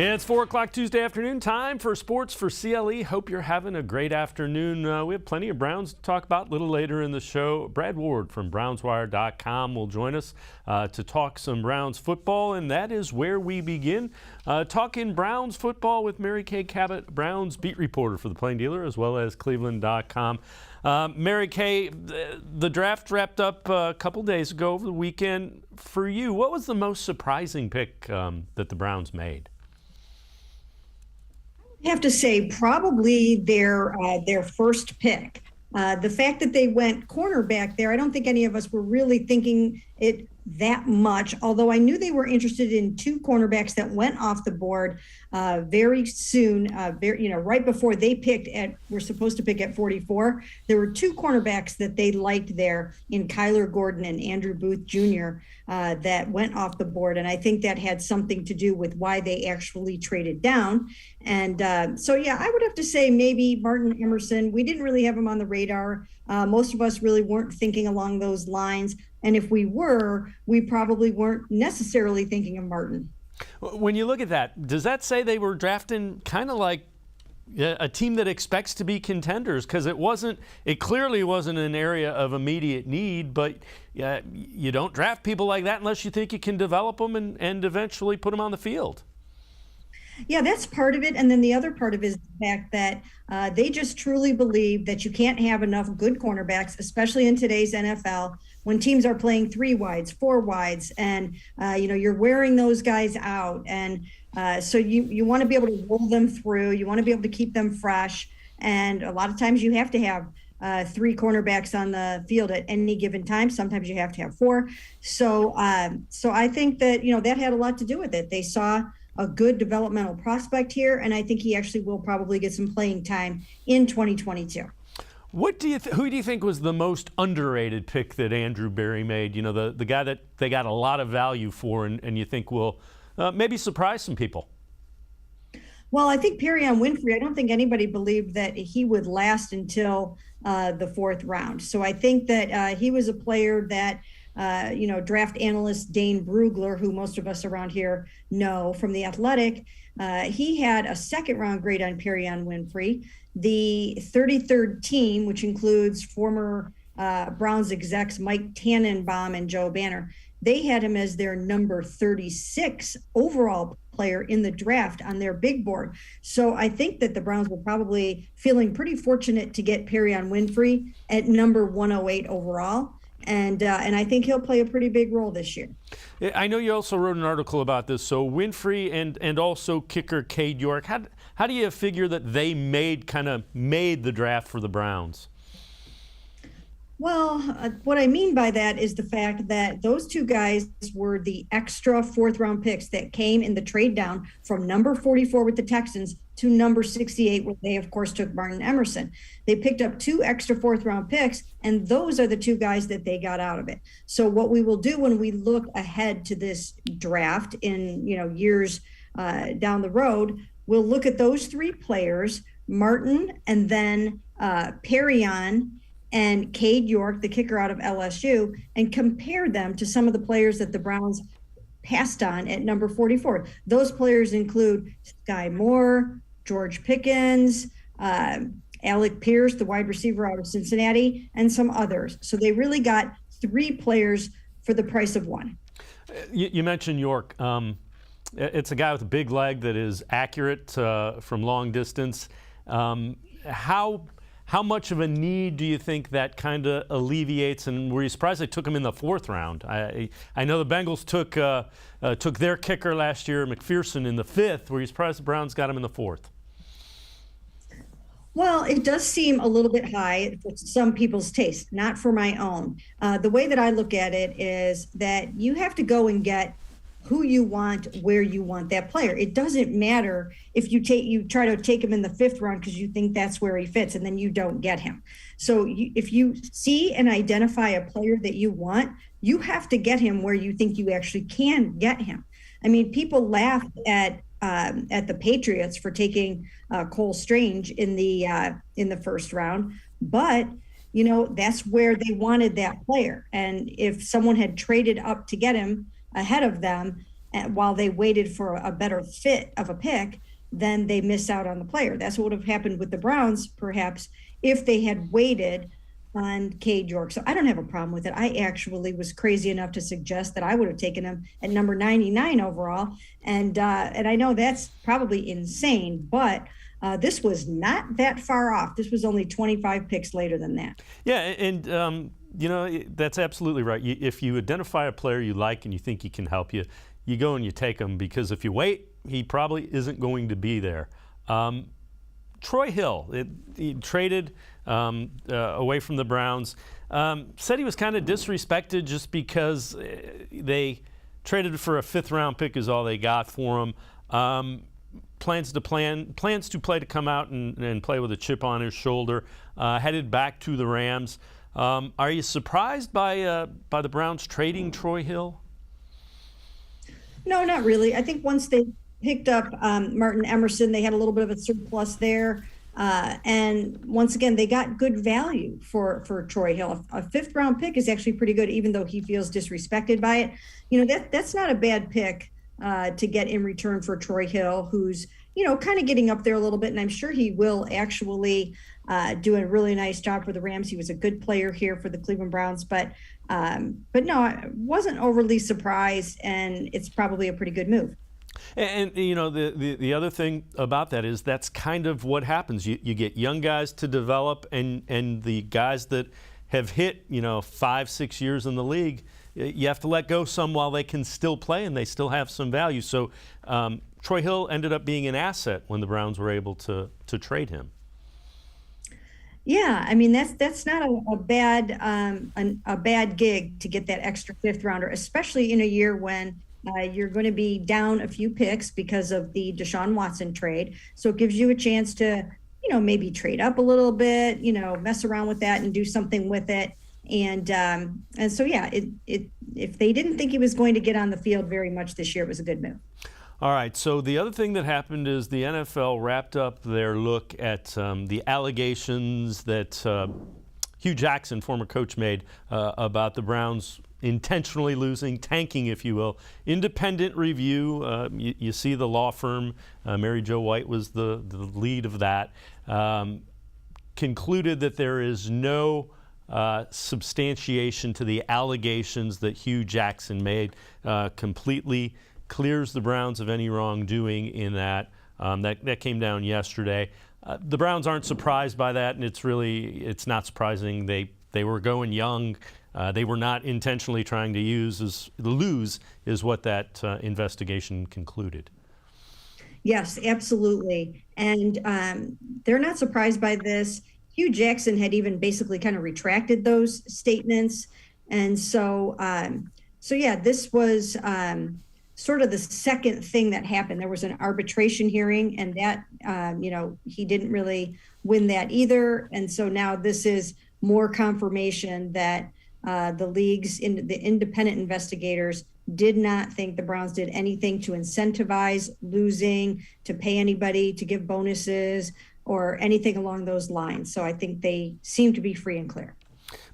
It's 4 o'clock Tuesday afternoon, time for Sports for CLE. Hope you're having a great afternoon. We have plenty of Browns to talk about a little later in the show. Brad Ward from BrownsWire.com will join us to talk some Browns football, and that is where we begin. Talking Browns football with Kay Cabot, Browns beat reporter for the Plain Dealer, as well as cleveland.com. Mary Kay, the draft wrapped up a couple days ago over the weekend. For you, what was the most surprising pick that the Browns made? I have to say probably their first pick. The fact that they went cornerback there, I don't think any of us were really thinking it that much, although I knew they were interested in two cornerbacks that went off the board very soon, right before they were supposed to pick at 44. There were two cornerbacks that they liked there in Kyler Gordon and Andrew Booth Jr. That went off the board. And I think that had something to do with why they actually traded down. And I would have to say maybe Martin Emerson. We didn't really have him on the radar. Most of us really weren't thinking along those lines. And if we were, we probably weren't necessarily thinking of Martin. When you look at that, does that say they were drafting kind of like a team that expects to be contenders? Because it clearly wasn't an area of immediate need, but you don't draft people like that unless you think you can develop them and eventually put them on the field. Yeah, that's part of it. And then the other part of it is the fact that they just truly believe that you can't have enough good cornerbacks, especially in today's NFL, when teams are playing 3 wides, 4 wides, and you're wearing those guys out. And so you want to be able to roll them through. You want to be able to keep them fresh. And a lot of times you have to have 3 cornerbacks on the field at any given time. Sometimes you have to have 4. So I think that, that had a lot to do with it. They saw a good developmental prospect here, and I think he actually will probably get some playing time in 2022. Who do you think was the most underrated pick that Andrew Berry made? The guy that they got a lot of value for, and you think will maybe surprise some people? Well, I think Perrion Winfrey, I don't think anybody believed that he would last until the 4th round. So I think that he was a player that draft analyst Dane Brugler, who most of us around here know from The Athletic, he had a 2nd round grade on Perrion Winfrey. The 33rd team, which includes former Browns execs Mike Tannenbaum and Joe Banner, they had him as their number 36 overall player in the draft on their big board. So I think that the Browns were probably feeling pretty fortunate to get Perrion Winfrey at number 108 overall. And I think he'll play a pretty big role this year. I know you also wrote an article about this. So Winfrey and also kicker Cade York, how do you figure that they made the draft for the Browns? Well, what I mean by that is the fact that those 2 guys were the extra 4th round picks that came in the trade down from number 44 with the Texans to number 68, where they, of course, took Martin Emerson. They picked up 2 extra 4th round picks, and those are the 2 guys that they got out of it. So what we will do when we look ahead to this draft in years down the road, we'll look at those 3 players, Martin and then Perrion and Cade York, the kicker out of LSU, and compare them to some of the players that the Browns passed on at number 44. Those players include Sky Moore, George Pickens, Alec Pierce, the wide receiver out of Cincinnati, and some others. So they really got 3 players for the price of 1. You mentioned York. It's a guy with a big leg that is accurate from long distance. How much of a need do you think that kind of alleviates? And were you surprised they took him in the 4th round? I know the Bengals took their kicker last year, McPherson, in the 5th. Were you surprised the Browns got him in the 4th? Well, it does seem a little bit high for some people's taste, not for my own. The way that I look at it is that you have to go and get who you want, where you want that player. It doesn't matter if you try to take him in the 5th round because you think that's where he fits and then you don't get him. So if you see and identify a player that you want, you have to get him where you think you actually can get him. I mean, people laugh at the Patriots for taking Cole Strange in the 1st round, but that's where they wanted that player. And if someone had traded up to get him ahead of them, while they waited for a better fit of a pick, then they miss out on the player. That's what would have happened with the Browns, perhaps, if they had waited on Cade York. So I don't have a problem with it. I actually was crazy enough to suggest that I would have taken him at number 99 overall. And I know that's probably insane, but this was not that far off. This was only 25 picks later than that. Yeah, and that's absolutely right. If you identify a player you like and you think he can help you, you go and you take him, because if you wait, he probably isn't going to be there. Troy Hill, he traded away from the Browns, said he was kind of disrespected just because they traded for a 5th-round pick is all they got for him. Plans to play to come out and play with a chip on his shoulder, headed back to the Rams. Are you surprised by the Browns trading Troy Hill? No, not really. I think once they picked up Martin Emerson, they had a little bit of a surplus there. And once again, they got good value for Troy Hill. A 5th-round pick is actually pretty good, even though he feels disrespected by it. That's not a bad pick to get in return for Troy Hill, who's, kind of getting up there a little bit. And I'm sure he will actually do a really nice job for the Rams. He was a good player here for the Cleveland Browns, but no, I wasn't overly surprised, and it's probably a pretty good move. And the other thing about that is that's kind of what happens. You get young guys to develop, and the guys that have hit 5-6 years in the league, you have to let go some while they can still play and they still have some value. So Troy Hill ended up being an asset when the Browns were able to trade him. Yeah, I mean that's not a bad gig to get that extra 5th-rounder, especially in a year when you're going to be down a few picks because of the Deshaun Watson trade. So it gives you a chance to, maybe trade up a little bit, mess around with that and do something with it. And so, yeah, if they didn't think he was going to get on the field very much this year, it was a good move. All right, so the other thing that happened is the NFL wrapped up their look at the allegations that Hugh Jackson, former coach, made about the Browns intentionally losing, tanking, if you will. Independent review, you see the law firm, Mary Jo White was the lead of that, concluded that there is no substantiation to the allegations that Hugh Jackson made, completely clears the Browns of any wrongdoing in that. That came down yesterday. The Browns aren't surprised by that, and it's not surprising. They were going young. They were not intentionally trying to lose, is what that investigation concluded. Yes, absolutely. And they're not surprised by this. Hugh Jackson had even basically kind of retracted those statements. And so yeah, this was sort of the second thing that happened. There was an arbitration hearing, and that, he didn't really win that either. And so now this is more confirmation that the the independent investigators did not think the Browns did anything to incentivize losing, to pay anybody, to give bonuses, or anything along those lines. So I think they seem to be free and clear.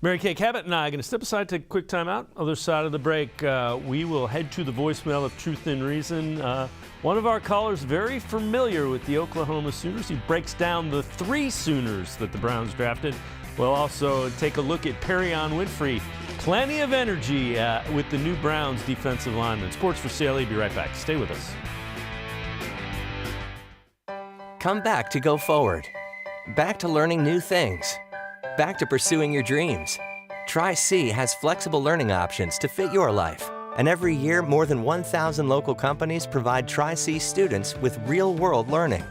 Mary Kay Cabot and I are going to step aside, take a quick time out. Other side of the break, we will head to the voicemail of Truth and Reason. One of our callers very familiar with the Oklahoma Sooners. He breaks down the 3 Sooners that the Browns drafted. We'll also take a look at Perrion Winfrey. Plenty of energy with the new Browns defensive lineman. Sports4CLE, be right back. Stay with us. Come back to go forward. Back to learning new things. Back to pursuing your dreams. Tri-C has flexible learning options to fit your life. And every year, more than 1,000 local companies provide Tri-C students with real-world learning.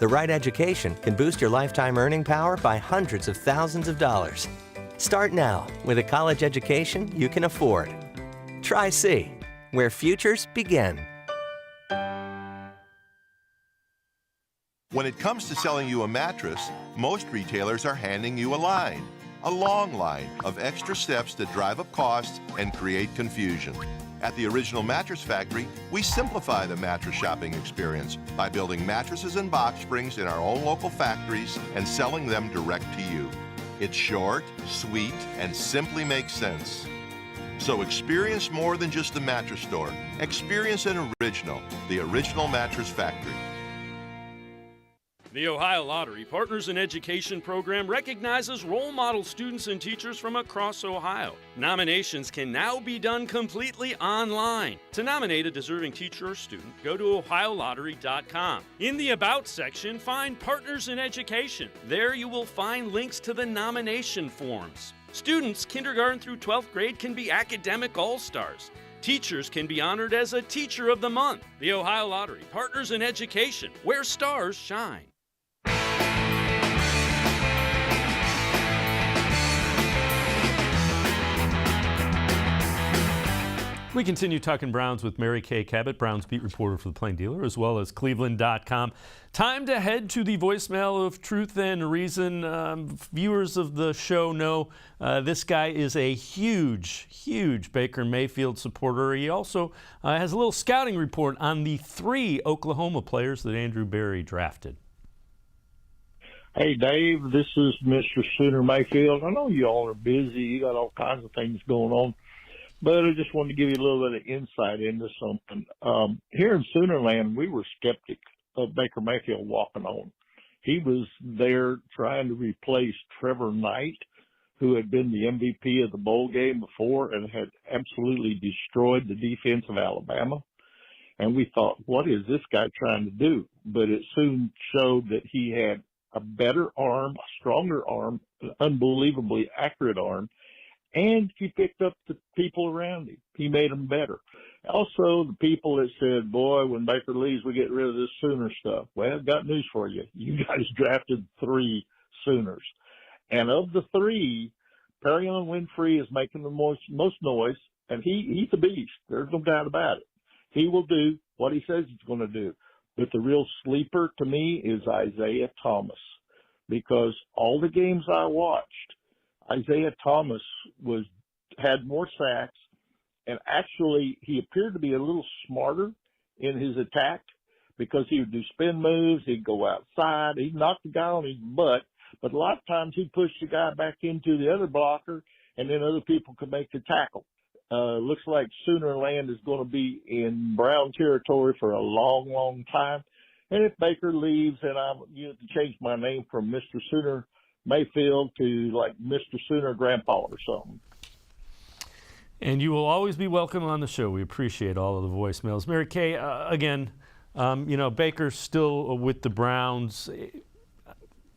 The right education can boost your lifetime earning power by hundreds of thousands of dollars. Start now with a college education you can afford. Tri-C, where futures begin. When it comes to selling you a mattress, most retailers are handing you a long line of extra steps that drive up costs and create confusion. At the Original Mattress Factory, we simplify the mattress shopping experience by building mattresses and box springs in our own local factories and selling them direct to you. It's short, sweet, and simply makes sense. So experience more than just the mattress store. Experience an original, the Original Mattress Factory. The Ohio Lottery Partners in Education program recognizes role model students and teachers from across Ohio. Nominations can now be done completely online. To nominate a deserving teacher or student, go to OhioLottery.com. In the About section, find Partners in Education. There you will find links to the nomination forms. Students, kindergarten through 12th grade, can be academic all-stars. Teachers can be honored as a Teacher of the Month. The Ohio Lottery Partners in Education, where stars shine. We continue talking Browns with Mary Kay Cabot, Browns beat reporter for the Plain Dealer, as well as cleveland.com. Time to head to the voicemail of Truth and Reason. Viewers of the show know this guy is a huge Baker Mayfield supporter. He also has a little scouting report on the 3 Oklahoma players that Andrew Berry drafted. Hey, Dave, this is Mr. Sooner Mayfield. I know you all are busy. You got all kinds of things going on. But I just wanted to give you a little bit of insight into something. Here in Soonerland, we were skeptic of Baker Mayfield walking on. He was there trying to replace Trevor Knight, who had been the MVP of the bowl game before and had absolutely destroyed the defense of Alabama. And we thought, what is this guy trying to do? But it soon showed that he had a better arm, a stronger arm, an unbelievably accurate arm, and he picked up the people around him. He made them better. Also, the people that said, boy, when Baker leaves, we get rid of this Sooner stuff. Well, I've got news for you. You guys drafted 3 Sooners. And of the 3, Perrion Winfrey is making the most noise, and he's a beast. There's no doubt about it. He will do what he says he's going to do. But the real sleeper to me is Isaiah Thomas, because all the games I watched, Isaiah Thomas had more sacks, and actually he appeared to be a little smarter in his attack because he would do spin moves, he'd go outside, he'd knock the guy on his butt, but a lot of times he'd push the guy back into the other blocker, and then other people could make the tackle. Looks like Soonerland is going to be in Brown territory for a long time. And if Baker leaves, then I'm to change my name from Mr. Sooner Mayfield to like Mr. Sooner Grandpa or something. And you will always be welcome on the show. We appreciate all of the voicemails. Mary Kay, again, Baker's still with the Browns.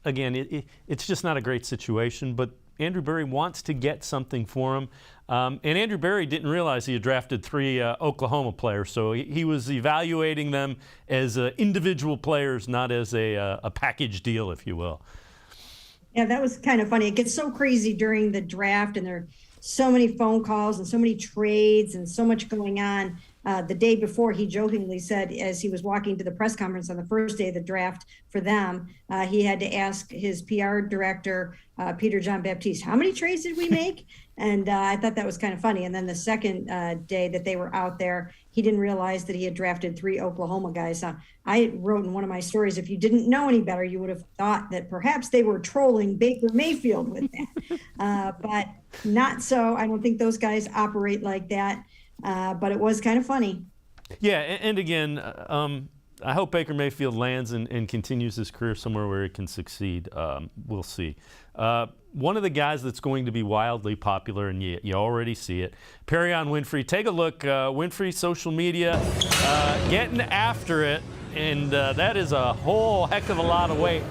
Again, it's just not a great situation, but Andrew Berry wants to get something for him. And Andrew Berry didn't realize he had drafted 3 Oklahoma players, so he was evaluating them as individual players, not as a package deal, if you will. Yeah, that was kind of funny. It gets so crazy during the draft, and there are so many phone calls and so many trades and so much going on. The day before, he jokingly said, as he was walking to the press conference on the first day of the draft for them, he had to ask his PR director, Peter John Baptiste, how many trades did we make? And I thought that was kind of funny. And then the second day that they were out there, he didn't realize that he had drafted 3 Oklahoma guys. I wrote in one of my stories, if you didn't know any better, you would have thought that perhaps they were trolling Baker Mayfield with that. But not so. I don't think those guys operate like that. But it was kind of funny. Yeah, and again, I hope Baker Mayfield lands and continues his career somewhere where he can succeed. We'll see. One of the guys that's going to be wildly popular, and you already see it, Perrion Winfrey. Take a look. Winfrey, social media, getting after it, and that is a whole heck of a lot of weight.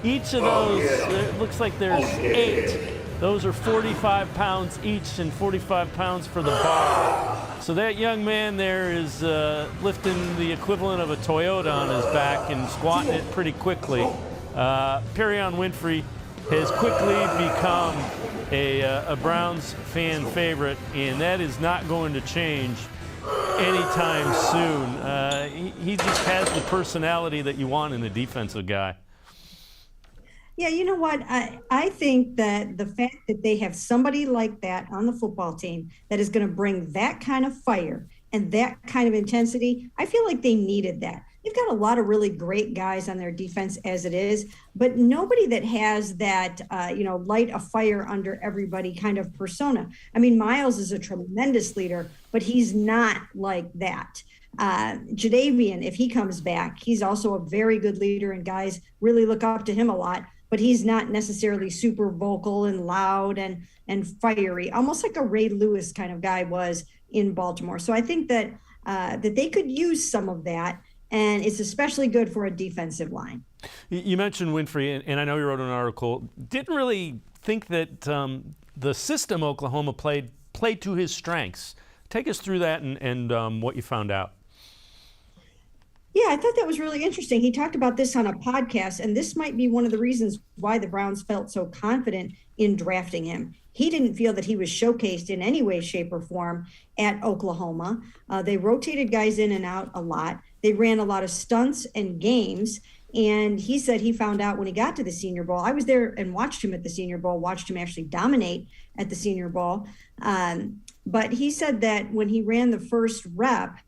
Each of those, it looks like there's 8. Those are 45 pounds each and 45 pounds for the bar. So that young man there is lifting the equivalent of a Toyota on his back and squatting it pretty quickly. Perrion Winfrey has quickly become a Browns fan favorite, and that is not going to change anytime soon. He just has the personality that you want in a defensive guy. Yeah, you know what? I think that the fact that they have somebody like that on the football team that is going to bring that kind of fire and that kind of intensity, I feel like they needed that. they've got a lot of really great guys on their defense as it is, but nobody that has that, light a fire under everybody kind of persona. I mean, Miles is a tremendous leader, but he's not like that. Jadeveon, if he comes back, he's also a very good leader, and guys really look up to him a lot, but he's not necessarily super vocal and loud and fiery, almost like a Ray Lewis kind of guy was in Baltimore. So I think that they could use some of that, and it's especially good for a defensive line. You mentioned Winfrey, and I know you wrote an article. Didn't really think that the system Oklahoma played to his strengths. Take us through that and what you found out. Yeah, I thought that was really interesting. He talked about this on a podcast, and this might be one of the reasons why the Browns felt so confident in drafting him. He didn't feel that he was showcased in any way, shape, or form at Oklahoma. They rotated guys in and out a lot. They ran a lot of stunts and games. And he said he found out when he got to the Senior Bowl. I was there and watched him at the Senior Bowl, watched him actually dominate at the Senior Bowl. But he said that when he ran the first rep,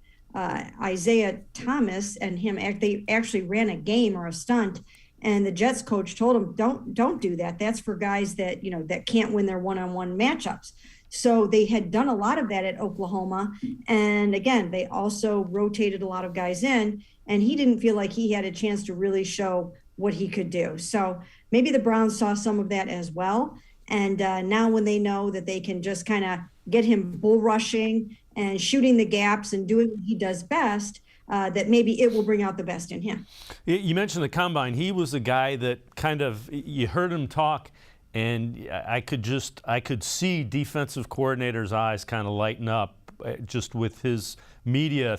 Isaiah Thomas and him, they actually ran a game or a stunt, and the Jets coach told him, don't do that. That's for guys that, that can't win their one-on-one matchups. So they had done a lot of that at Oklahoma. And again, they also rotated a lot of guys in, and he didn't feel like he had a chance to really show what he could do. So maybe the Browns saw some of that as well. And now when they know that they can just kind of get him bull rushing and shooting the gaps and doing what he does best, that maybe it will bring out the best in him. You mentioned the combine. He was a guy that kind of, you heard him talk, and I could see defensive coordinators' eyes kind of lighten up just with his media.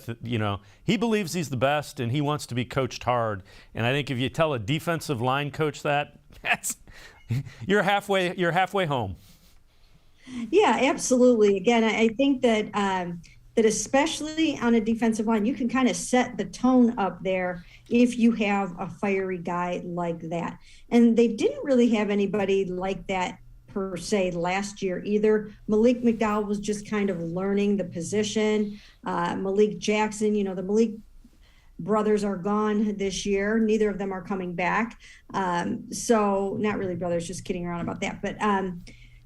He believes he's the best, and he wants to be coached hard. And I think if you tell a defensive line coach that's you're halfway home. Yeah, absolutely. Again, I think that that especially on a defensive line, you can kind of set the tone up there if you have a fiery guy like that. And they didn't really have anybody like that per se last year either. Malik McDowell was just kind of learning the position. Malik Jackson, the Malik brothers are gone this year. Neither of them are coming back. So not really brothers, just kidding around about that. But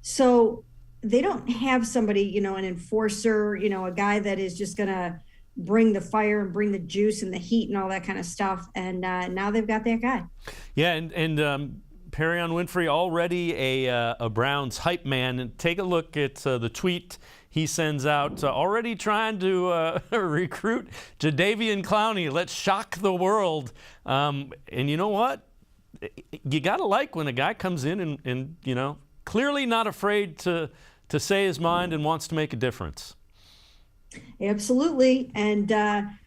so they don't have somebody, an enforcer, a guy that is just going to bring the fire and bring the juice and the heat and all that kind of stuff. And now they've got that guy. Yeah, and Perrion Winfrey, already a Browns hype man. And take a look at the tweet he sends out, already trying to recruit Jadeveon Clowney. Let's shock the world. And you know what? You got to like when a guy comes in and clearly not afraid to say his mind and wants to make a difference. Absolutely. And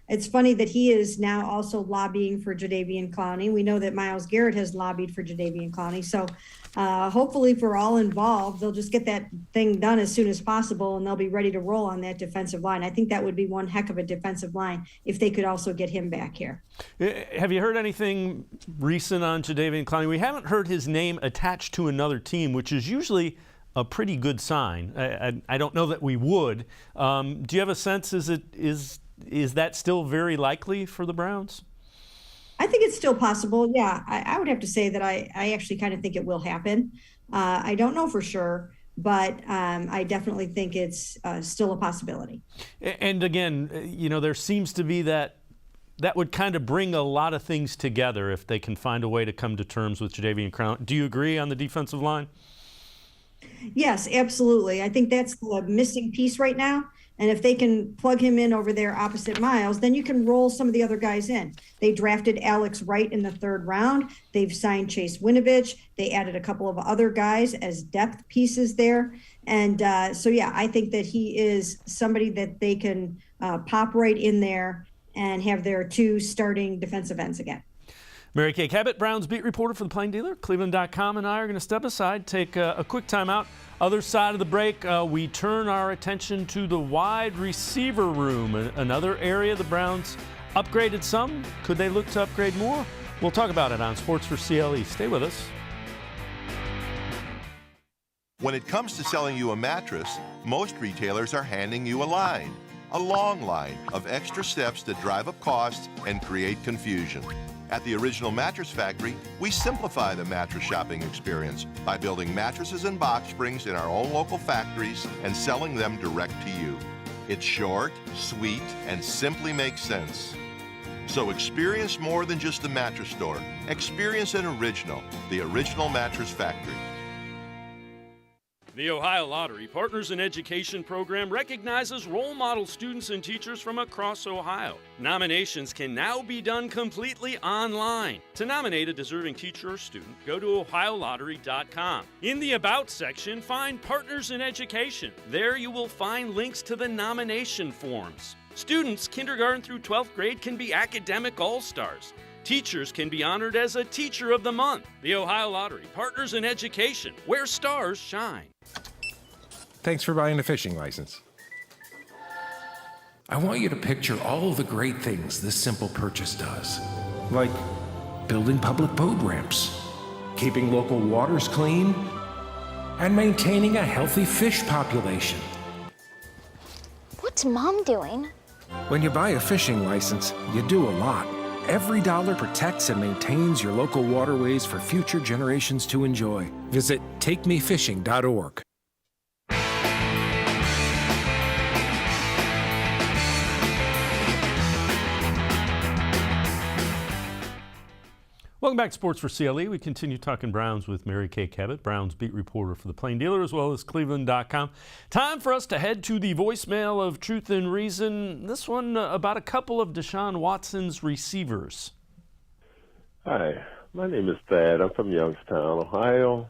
it's funny that he is now also lobbying for Jadeveon Clowney. We know that Myles Garrett has lobbied for Jadeveon Clowney. So hopefully for all involved, they'll just get that thing done as soon as possible, and they'll be ready to roll on that defensive line. I think that would be one heck of a defensive line if they could also get him back here. Have you heard anything recent on Jadeveon Clowney? We haven't heard his name attached to another team, which is usually a pretty good sign. I don't know that we would. Do you have a sense, is that still very likely for the Browns? I think it's still possible. Yeah, I would have to say that I actually kind of think it will happen. I don't know for sure, but I definitely think it's still a possibility. And again, there seems to be that would kind of bring a lot of things together if they can find a way to come to terms with Jadeveon Clowney. Do you agree on the defensive line? Yes, absolutely. I think that's the missing piece right now. And if they can plug him in over there opposite Myles, then you can roll some of the other guys in. They drafted Alex Wright in the 3rd round. They've signed Chase Winovich. They added a couple of other guys as depth pieces there. And so, yeah, I think that he is somebody that they can pop right in there and have their 2 starting defensive ends again. Mary Kay Cabot, Browns beat reporter for the Plain Dealer, cleveland.com, and I are going to step aside, take a quick timeout. Other side of the break, we turn our attention to the wide receiver room, another area the Browns upgraded some. Could they look to upgrade more? We'll talk about it on Sports4CLE. Stay with us. When it comes to selling you a mattress, most retailers are handing you a line. a long line of extra steps that drive up costs and create confusion. At the Original Mattress Factory, we simplify the mattress shopping experience by building mattresses and box springs in our own local factories and selling them direct to you. It's short, sweet, and simply makes sense. So experience more than just a mattress store. Experience an original, the Original Mattress Factory. The Ohio Lottery Partners in Education program recognizes role model students and teachers from across Ohio. Nominations can now be done completely online. To nominate a deserving teacher or student, go to ohiolottery.com. In the About section, find Partners in Education. There you will find links to the nomination forms. Students kindergarten through 12th grade can be academic all-stars. Teachers can be honored as a Teacher of the Month. The Ohio Lottery Partners in Education, where stars shine. Thanks for buying a fishing license. I want you to picture all of the great things this simple purchase does. Like Building public boat ramps, keeping local waters clean. and maintaining a healthy fish population. What's Mom doing? When you buy a fishing license, you do a lot. Every dollar protects and maintains your local waterways for future generations to enjoy. Visit takemefishing.org. Welcome back to Sports for CLE. We continue talking Browns with Kay Cabot, Browns beat reporter for the Plain Dealer, as well as cleveland.com. Time for us to head to the voicemail of Truth and Reason. This one about a couple of Deshaun Watson's receivers. Hi, my name is Thad. I'm from Youngstown, Ohio,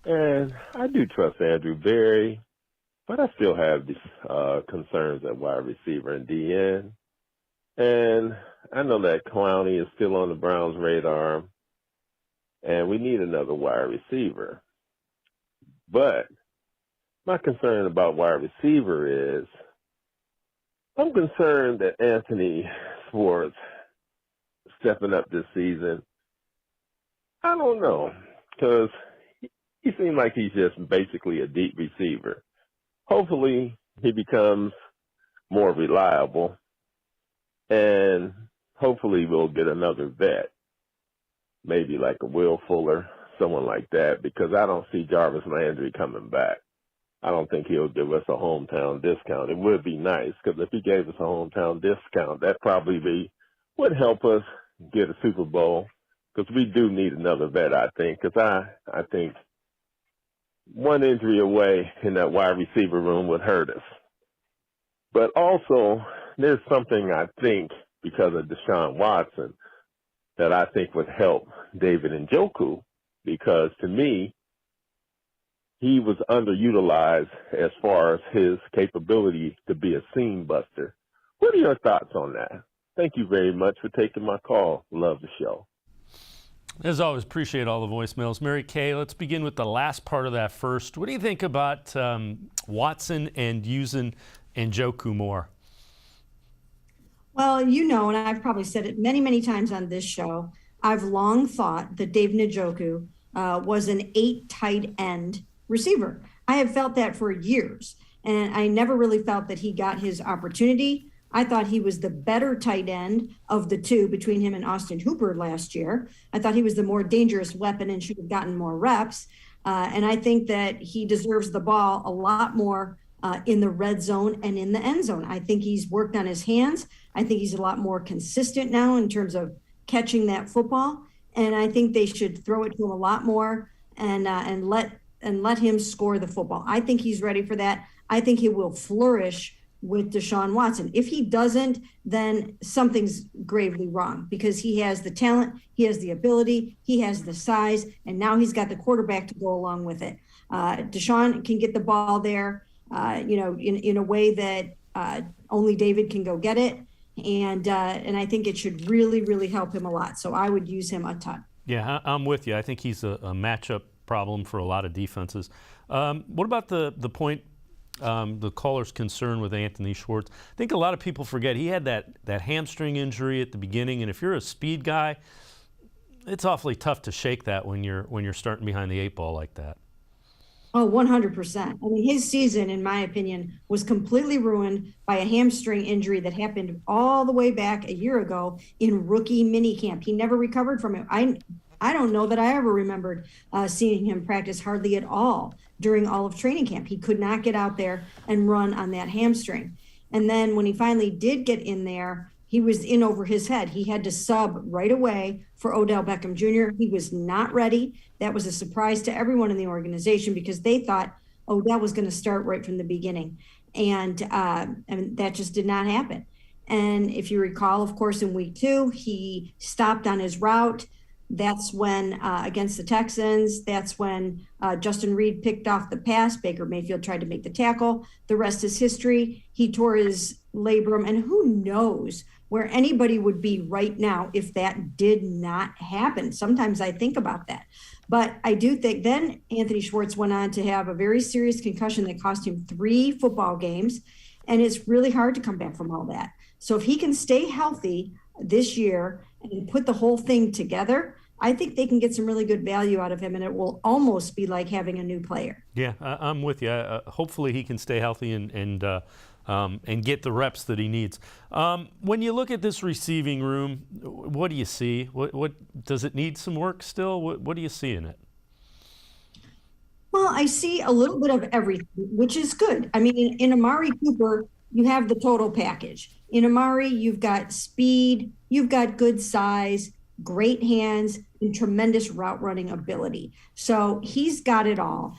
and I do trust Andrew Berry, but I still have these concerns at wide receiver and DN. And I know that Clowney is still on the Browns' radar, and we need another wide receiver. But my concern about wide receiver is I'm concerned that Anthony Schwartz stepping up this season. I don't know, because he seems like he's just basically a deep receiver. Hopefully he becomes more reliable, and hopefully we'll get another vet, maybe like a Will Fuller, someone like that, because I don't see Jarvis Landry coming back. I don't think he'll give us a hometown discount. It would be nice, because if he gave us a hometown discount, that probably would help us get a Super Bowl, because we do need another vet, I think, because I think one injury away in that wide receiver room would hurt us. But also, there's something I think, because of Deshaun Watson, that I think would help David Njoku, because to me, he was underutilized as far as his capability to be a seam buster. What are your thoughts on that? Thank you very much for taking my call. Love the show. As always, appreciate all the voicemails. Mary Kay, let's begin with the last part of that first. What do you think about Watson and using Njoku more? Well, you know, and I've probably said it many, many times on this show, I've long thought that Dave Njoku was an 8 tight end receiver. I have felt that for years, and I never really felt that he got his opportunity. I thought he was the better tight end of the two between him and Austin Hooper last year. I thought he was the more dangerous weapon and should have gotten more reps. And I think that he deserves the ball a lot more in the red zone and in the end zone. I think he's worked on his hands. I think he's a lot more consistent now in terms of catching that football. And I think they should throw it to him a lot more and let him score the football. I think he's ready for that. I think he will flourish with Deshaun Watson. If he doesn't, then something's gravely wrong, because he has the talent, he has the ability, he has the size, and now he's got the quarterback to go along with it. Deshaun can get the ball there, in a way that only David can go get it. And I think it should really, really help him a lot. So I would use him a ton. Yeah, I'm with you. I think he's a matchup problem for a lot of defenses. What about the point the caller's concern with Anthony Schwartz? I think a lot of people forget he had that hamstring injury at the beginning, and if you're a speed guy, it's awfully tough to shake that when you're starting behind the 8 ball like that. Oh, 100%. I mean, his season, in my opinion, was completely ruined by a hamstring injury that happened all the way back a year ago in rookie minicamp. He never recovered from it. I don't know that I ever remembered seeing him practice hardly at all during all of training camp. He could not get out there and run on that hamstring. And then when he finally did get in there, he was in over his head. He had to sub right away for Odell Beckham Jr. He was not ready. That was a surprise to everyone in the organization because they thought Odell was going to start right from the beginning. And that just did not happen. And if you recall, of course, in week 2, he stopped on his route. That's when, against the Texans, that's when Justin Reed picked off the pass. Baker Mayfield tried to make the tackle. The rest is history. He tore his labrum, and who knows where anybody would be right now if that did not happen. Sometimes I think about that. But I do think then Anthony Schwartz went on to have a very serious concussion that cost him 3 football games, and it's really hard to come back from all that. So if he can stay healthy this year and put the whole thing together, I think they can get some really good value out of him, and it will almost be like having a new player. Yeah, I'm with you. Hopefully he can stay healthy and get the reps that he needs. When you look at this receiving room, what do you see? What does it need some work still? What do you see in it? Well, I see a little bit of everything, which is good. I mean, in Amari Cooper, you have the total package. In Amari, you've got speed, you've got good size, great hands, and tremendous route running ability. So he's got it all.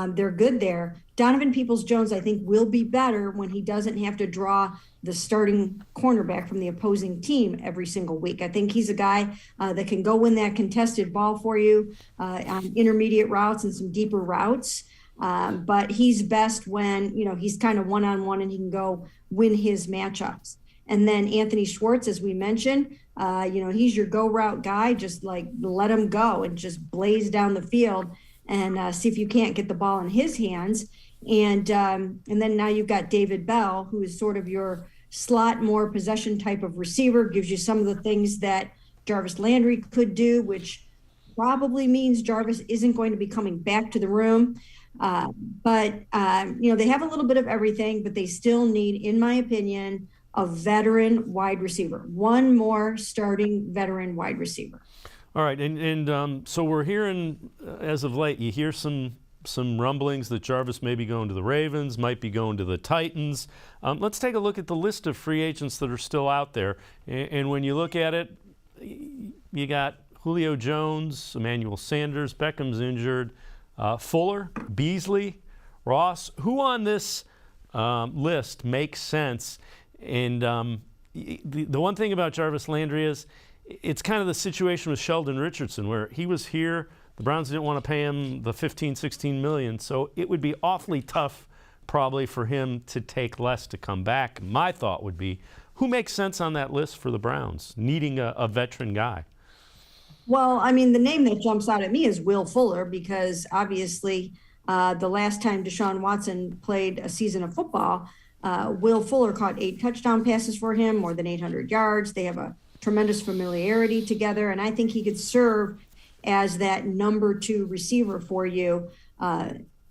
They're good there. Donovan Peoples-Jones, I think, will be better when he doesn't have to draw the starting cornerback from the opposing team every single week. I think he's a guy that can go win that contested ball for you on intermediate routes and some deeper routes. But he's best when, he's kind of one-on-one and he can go win his matchups. And then Anthony Schwartz, as we mentioned, he's your go route guy. Just like let him go and just blaze down the field and see if you can't get the ball in his hands. And then now you've got David Bell, who is sort of your slot, more possession type of receiver, gives you some of the things that Jarvis Landry could do, which probably means Jarvis isn't going to be coming back to the room. But they have a little bit of everything, but they still need, in my opinion, a veteran wide receiver, one more starting veteran wide receiver. All right, and so we're hearing, as of late, you hear some rumblings that Jarvis may be going to the Ravens, might be going to the Titans. Let's take a look at the list of free agents that are still out there. And when you look at it, you got Julio Jones, Emmanuel Sanders, Beckham's injured, Fuller, Beasley, Ross. Who on this list makes sense? And the one thing about Jarvis Landry is it's kind of the situation with Sheldon Richardson where he was here. The Browns didn't want to pay him the $16 million, so it would be awfully tough probably for him to take less to come back. My thought would be, who makes sense on that list for the Browns, needing a veteran guy? Well, I mean, the name that jumps out at me is Will Fuller because obviously the last time Deshaun Watson played a season of football, Will Fuller caught 8 touchdown passes for him, more than 800 yards. They have a tremendous familiarity together, and I think he could serve as that number 2 receiver for you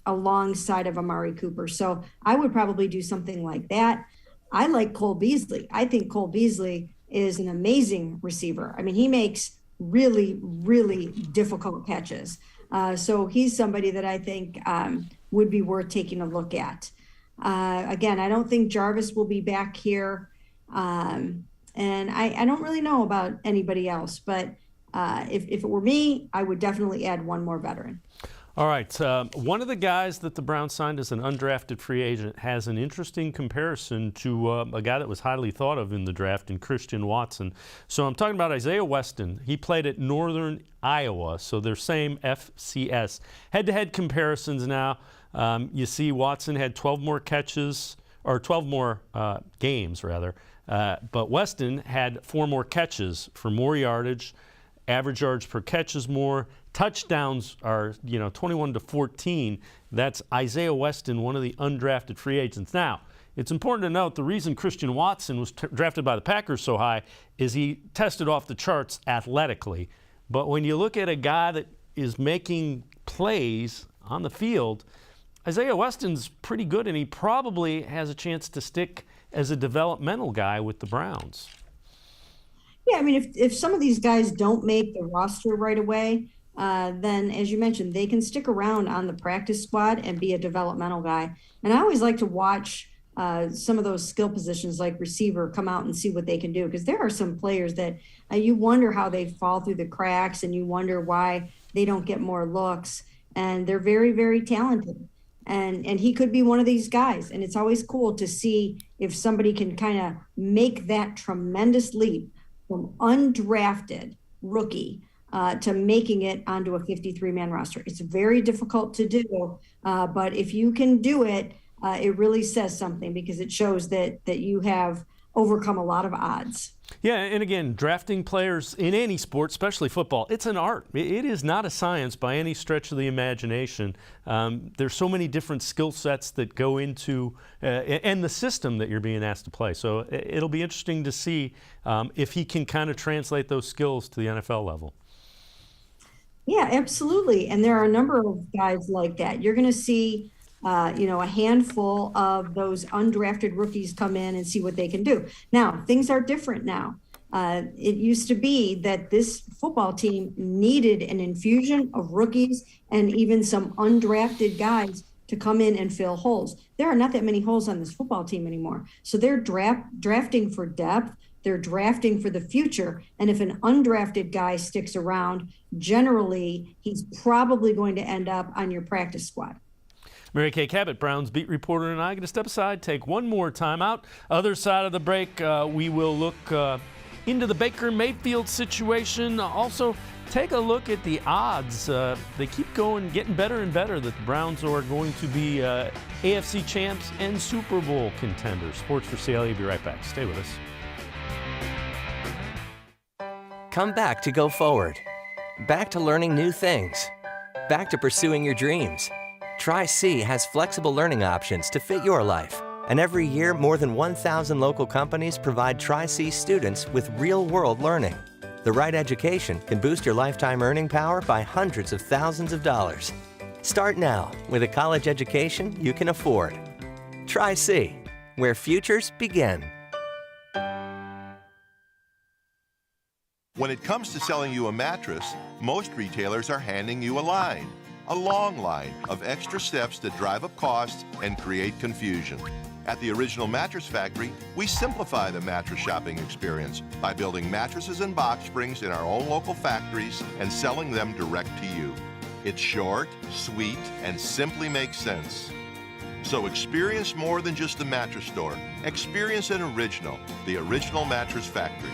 alongside of Amari Cooper. So I would probably do something like that. I like Cole Beasley. I think Cole Beasley is an amazing receiver. I mean, he makes really, really difficult catches. So he's somebody that I think would be worth taking a look at. Again, I don't think Jarvis will be back here. And I don't really know about anybody else, but if it were me, I would definitely add one more veteran. All right. One of the guys that the Browns signed as an undrafted free agent has an interesting comparison to a guy that was highly thought of in the draft, in Christian Watson. So I'm talking about Isaiah Weston. He played at Northern Iowa, so they're same FCS. Head-to-head comparisons now. You see Watson had 12 more catches, or 12 more games, rather. But Weston had 4 more catches for more yardage. Average yards per catch is more. Touchdowns are, 21 to 14. That's Isaiah Weston, one of the undrafted free agents. Now, it's important to note the reason Christian Watson was drafted by the Packers so high is he tested off the charts athletically. But when you look at a guy that is making plays on the field, Isaiah Weston's pretty good, and he probably has a chance to stick as a developmental guy with the Browns. Yeah, I mean, if some of these guys don't make the roster right away, then as you mentioned, they can stick around on the practice squad and be a developmental guy. And I always like to watch some of those skill positions like receiver come out and see what they can do, because there are some players that you wonder how they fall through the cracks, and you wonder why they don't get more looks. And they're very, very talented. And he could be one of these guys. And it's always cool to see if somebody can kind of make that tremendous leap from undrafted rookie to making it onto a 53-man roster. It's very difficult to do, but if you can do it, it really says something, because it shows that you have overcome a lot of odds. Yeah, and again, drafting players in any sport, especially football, it's an art. It is not a science by any stretch of the imagination. There's so many different skill sets that go into and the system that you're being asked to play. So it'll be interesting to see if he can kind of translate those skills to the NFL level. Yeah, absolutely. And there are a number of guys like that. You're going to see a handful of those undrafted rookies come in and see what they can do. Now, things are different now. It used to be that this football team needed an infusion of rookies and even some undrafted guys to come in and fill holes. There are not that many holes on this football team anymore. So they're drafting for depth. They're drafting for the future. And if an undrafted guy sticks around, generally, he's probably going to end up on your practice squad. Mary Kay Cabot, Browns beat reporter, and I are going to step aside, take one more time out. Other side of the break, we will look into the Baker Mayfield situation. Also, take a look at the odds. They keep getting better and better that the Browns are going to be AFC champs and Super Bowl contenders. Sports4CLE, be right back. Stay with us. Come back to go forward. Back to learning new things. Back to pursuing your dreams. Tri-C has flexible learning options to fit your life. And every year, more than 1,000 local companies provide Tri-C students with real-world learning. The right education can boost your lifetime earning power by hundreds of thousands of dollars. Start now with a college education you can afford. Tri-C, where futures begin. When it comes to selling you a mattress, most retailers are handing you a line. A long line of extra steps that drive up costs and create confusion. At the Original Mattress Factory, we simplify the mattress shopping experience by building mattresses and box springs in our own local factories and selling them direct to you. It's short, sweet, and simply makes sense. So experience more than just the mattress store. Experience an original, the Original Mattress Factory.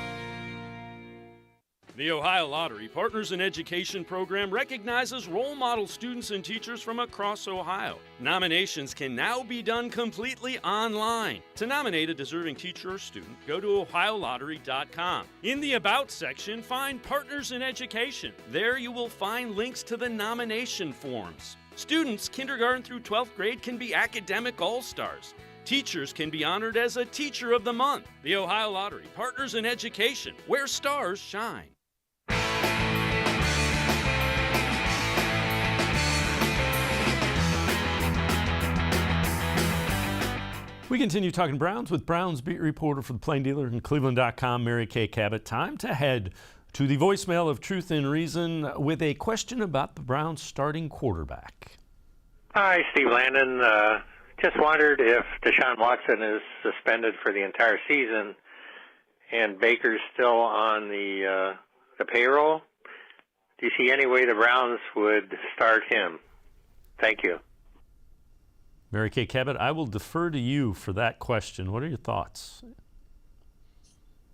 The Ohio Lottery Partners in Education program recognizes role model students and teachers from across Ohio. Nominations can now be done completely online. To nominate a deserving teacher or student, go to ohiolottery.com. In the About section, find Partners in Education. There you will find links to the nomination forms. Students kindergarten through 12th grade can be academic all-stars. Teachers can be honored as a Teacher of the Month. The Ohio Lottery Partners in Education, where stars shine. We continue talking Browns with Browns beat reporter for the Plain Dealer and cleveland.com, Mary Kay Cabot. Time to head to the voicemail of Truth and Reason with a question about the Browns starting quarterback. Hi, Steve Landon. Just wondered if Deshaun Watson is suspended for the entire season and Baker's still on the payroll. Do you see any way the Browns would start him? Thank you. Mary Kay Cabot, I will defer to you for that question. What are your thoughts?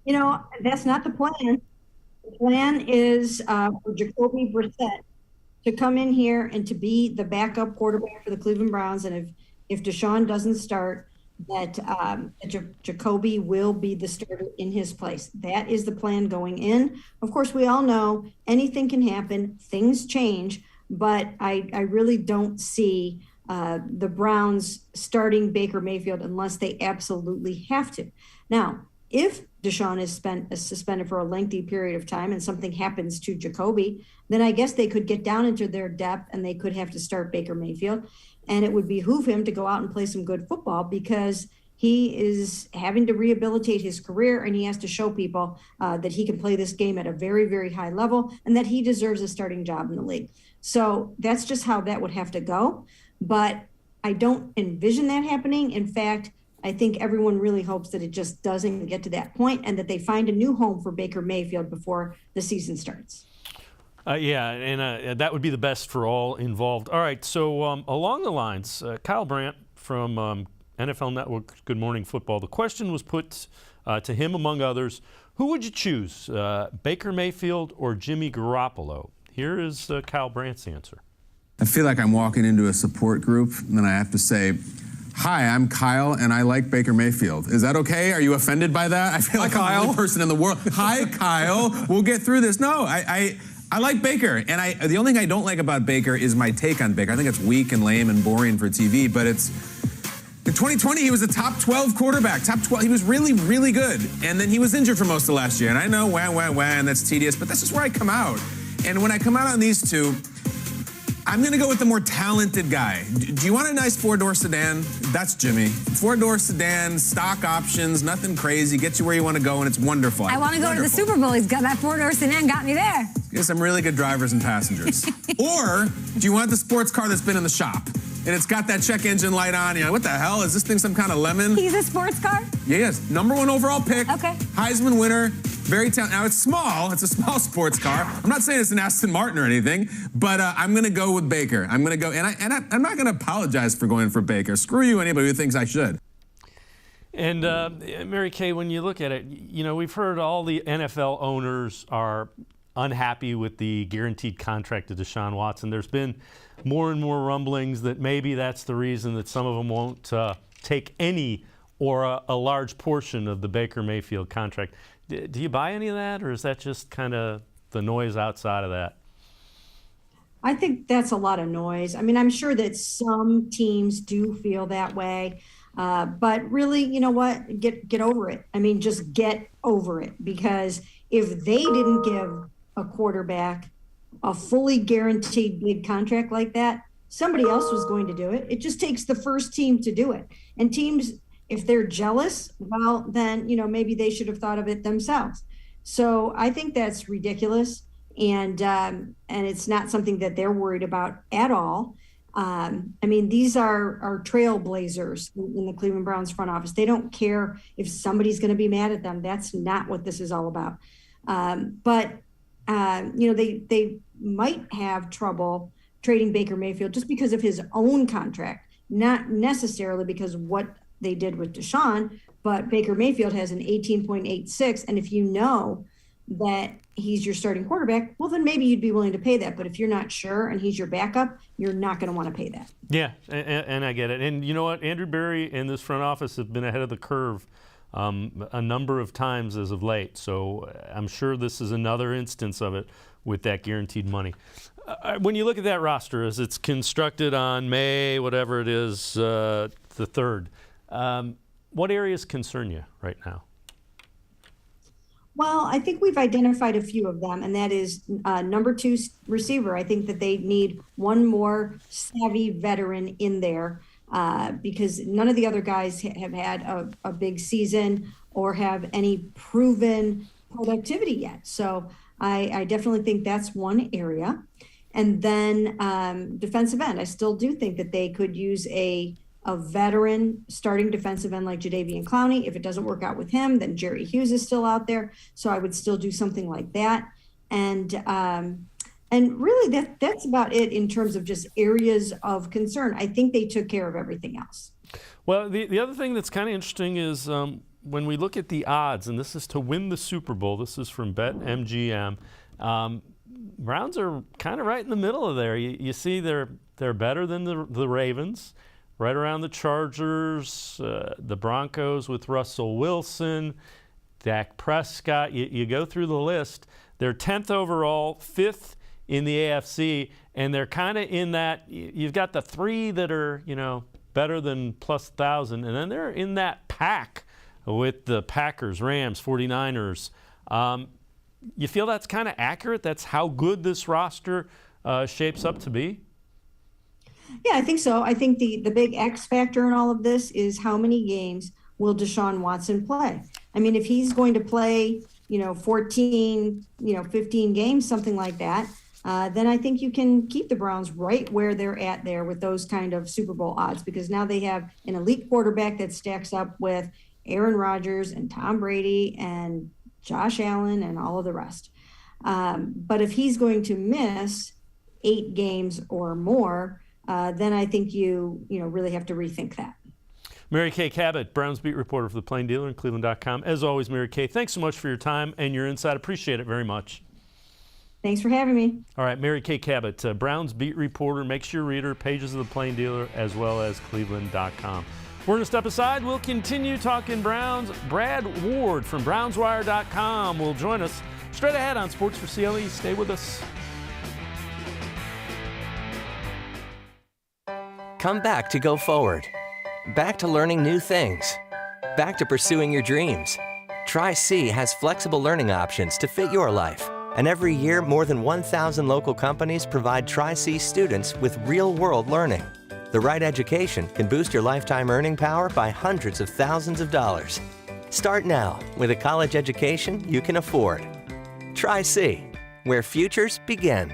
That's not the plan. The plan is for Jacoby Brissett to come in here and to be the backup quarterback for the Cleveland Browns. And if Deshaun doesn't start, that Jacoby will be the starter in his place. That is the plan going in. Of course, we all know anything can happen. Things change. But I really don't see the Browns starting Baker Mayfield unless they absolutely have to. Now, if Deshaun is suspended for a lengthy period of time and something happens to Jacoby, then I guess they could get down into their depth and they could have to start Baker Mayfield. and it would behoove him to go out and play some good football because he is having to rehabilitate his career, and he has to show people that he can play this game at a very, very high level and that he deserves a starting job in the league. So that's just how that would have to go. But I don't envision that happening. In fact, I think everyone really hopes that it just doesn't get to that point and that they find a new home for Baker Mayfield before the season starts. Yeah, and that would be the best for all involved. All right, so along the lines, Kyle Brandt from NFL Network Good Morning Football, the question was put to him, among others, who would you choose, Baker Mayfield or Jimmy Garoppolo? Here is Kyle Brandt's answer. I feel like I'm walking into a support group, and then I have to say, hi, I'm Kyle, and I like Baker Mayfield. Is that okay? Are you offended by that? I feel like I'm the only person in the world. Hi, Kyle. We'll get through this. No, I like Baker, and the only thing I don't like about Baker is my take on Baker. I think it's weak and lame and boring for TV, but it's in 2020, he was a top 12 quarterback, top 12. He was really, really good, and then he was injured for most of last year, and I know, and that's tedious, but that's just where I come out. And when I come out on these two, I'm going to go with the more talented guy. Do you want a nice four-door sedan? That's Jimmy. Four-door sedan, stock options, nothing crazy, gets you where you want to go, and it's wonderful. I want to go to the Super Bowl. He's got that four-door sedan, got me there. Get some really good drivers and passengers. Or do you want the sports car that's been in the shop? And it's got that check engine light on. You're like, what the hell? Is this thing some kind of lemon? He's a sports car? Yeah, yes. #1 overall pick. Okay. Heisman winner. Very talented. Now, it's small. It's a small sports car. I'm not saying it's an Aston Martin or anything, but I'm going to go with Baker. I'm going to go, and I'm not going to apologize for going for Baker. Screw you, anybody who thinks I should. And Mary Kay, when you look at it, you know, we've heard all the NFL owners are unhappy with the guaranteed contract of Deshaun Watson. There's been more and more rumblings that maybe that's the reason that some of them won't take any or a large portion of the Baker Mayfield contract. Do you buy any of that, or is that just kind of the noise outside of that? I think that's a lot of noise. I mean, I'm sure that some teams do feel that way, but really, you know what? Get over it. I mean, just get over it, because if they didn't give a quarterback a fully guaranteed big contract like that, somebody else was going to do it. It just takes the first team to do it. And teams, if they're jealous, well, then, you know, maybe they should have thought of it themselves. So I think that's ridiculous. And it's not something that they're worried about at all. I mean, these are trailblazers in the Cleveland Browns front office. They don't care if somebody's going to be mad at them. That's not what this is all about. But you know, they might have trouble trading Baker Mayfield just because of his own contract, not necessarily because what they did with Deshaun, but Baker Mayfield has an 18.86. And if you know that he's your starting quarterback, well, then maybe you'd be willing to pay that. But if you're not sure and he's your backup, you're not going to want to pay that. Yeah, and I get it. And you know what? Andrew Berry and this front office have been ahead of the curve a number of times as of late. So I'm sure this is another instance of it with that guaranteed money. When you look at that roster as it's constructed on May, whatever it is, the 3rd, what areas concern you right now? Well, I think we've identified a few of them, and that is number 2 receiver. I think that they need one more savvy veteran in there because none of the other guys have had a big season or have any proven productivity yet. So I definitely think that's one area. And then defensive end. I still do think that they could use a veteran starting defensive end like Jadeveon Clowney. If it doesn't work out with him, then Jerry Hughes is still out there. So I would still do something like that. And really that's about it in terms of just areas of concern. I think they took care of everything else. Well, the other thing that's kind of interesting is when we look at the odds, and this is to win the Super Bowl, this is from BetMGM, Browns are kind of right in the middle of there. You see they're better than the Ravens, right around the Chargers, the Broncos with Russell Wilson, Dak Prescott. You go through the list. They're 10th overall, 5th in the AFC, and they're kind of in that. You've got the 3 that are, you know, better than plus 1,000, and then they're in that pack with the Packers, Rams, 49ers. You feel that's kind of accurate? That's how good this roster shapes up to be? Yeah, I think so. I think the big X factor in all of this is how many games will Deshaun Watson play? I mean, if he's going to play, 14, 15 games, something like that, then I think you can keep the Browns right where they're at there with those kind of Super Bowl odds, because now they have an elite quarterback that stacks up with Aaron Rodgers and Tom Brady and Josh Allen and all of the rest. But if he's going to miss 8 games or more, then I think you really have to rethink that. Mary Kay Cabot, Browns beat reporter for the Plain Dealer and cleveland.com. As always, Mary Kay, thanks so much for your time and your insight. Appreciate it very much. Thanks for having me. All right, Mary Kay Cabot, Browns beat reporter. Make sure you read her pages of the Plain Dealer as well as cleveland.com. We're going to step aside. We'll continue talking Browns. Brad Ward from brownswire.com will join us straight ahead on Sports for CLE. Stay with us. Come back to go forward. Back to learning new things. Back to pursuing your dreams. Tri-C has flexible learning options to fit your life. And every year, more than 1,000 local companies provide Tri-C students with real-world learning. The right education can boost your lifetime earning power by hundreds of thousands of dollars. Start now with a college education you can afford. Tri-C, where futures begin.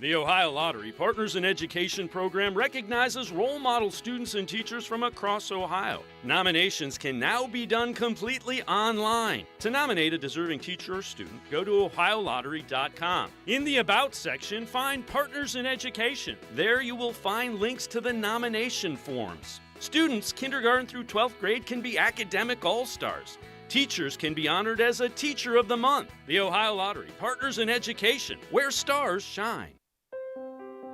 The Ohio Lottery Partners in Education program recognizes role model students and teachers from across Ohio. Nominations can now be done completely online. To nominate a deserving teacher or student, go to ohiolottery.com. In the About section, find Partners in Education. There you will find links to the nomination forms. Students, kindergarten through 12th grade, can be academic all-stars. Teachers can be honored as a Teacher of the Month. The Ohio Lottery Partners in Education, where stars shine.